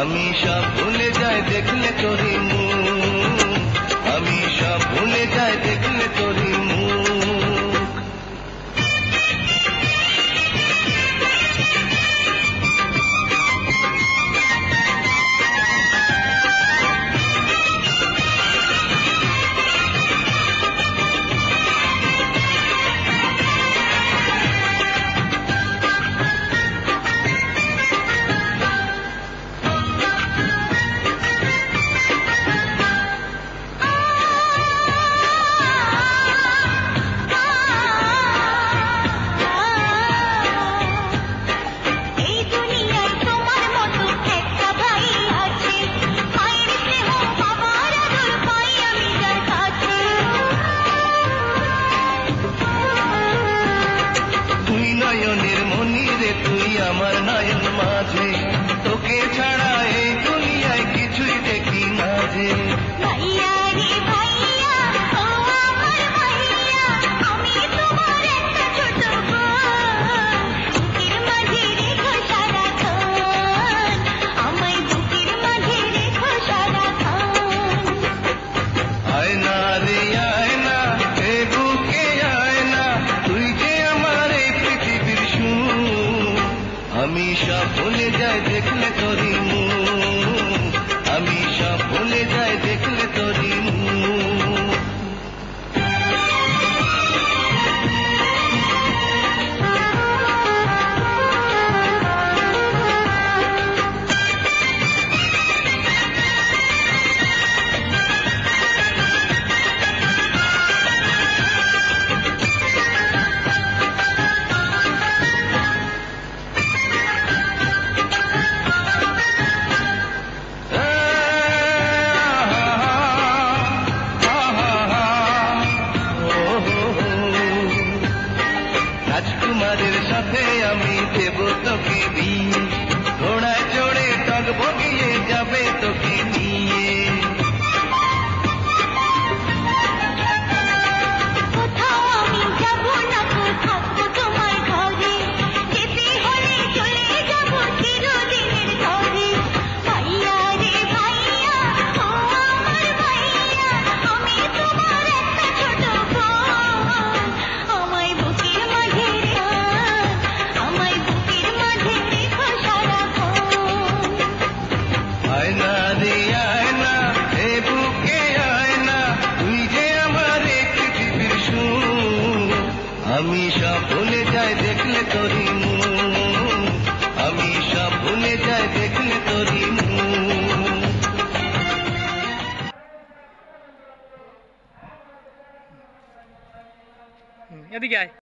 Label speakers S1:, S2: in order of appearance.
S1: আমি সব ভুলে যাই দেখলে তোরি মুখ, আমি সব ভুলে যাই দেখলে তোরি মুখ। নয়নের মনি রে তুই আমার নয়ন মাঝে, তোকে ছাড়া এই দুনিয়ায় কিছুই দেখি না যে।
S2: ভাইয়া রে ভাইয়া, ও আমার ভাইয়া, আমি তোমার একটা ছোট বোন। বুকের মাঝে রেখো সারাক্ষণ, আমায় বুকের মাঝে রেখো সারাক্ষণ।
S1: আয়না রে আয়না, এ বুকে আয়না, তুই যে আমার এই পৃথিবীর সুখ। আমি সব ভুলে যাই দেখলে তোরি মুখ, আমি সব ভুলে যাই দেখলে তোরি মুখ। রাজকুমারের সাথে আমি দেব তোকে বিয়ে, ঘোড়ায় চড়ে টগ বগিয়ে যাবে তোকে নিয়ে।
S2: কোথাও আমি যাব না, তো থাকবো তোমার ঘরে, যেতে হলে চলে যাব চিরদিনের ঘরে। ভাইয়া রে ভাইয়া, ও আমার ভাইয়া, আমি তোমার একটা ছোট বোন। আমায় বুকের মাঝে রেখো, আমায় বুকের মাঝে রেখো সারাক্ষণ।
S1: আয়না রে আয়না, এ বুকে আয়না, তুই যে আমার এই পৃথিবীর সুখ। আমি সব ভুলে যাই দেখলে তোরি মুখ, আমি সব ভুলে যাই দেখলে তোরি মুখ।
S3: এদিকে আয়।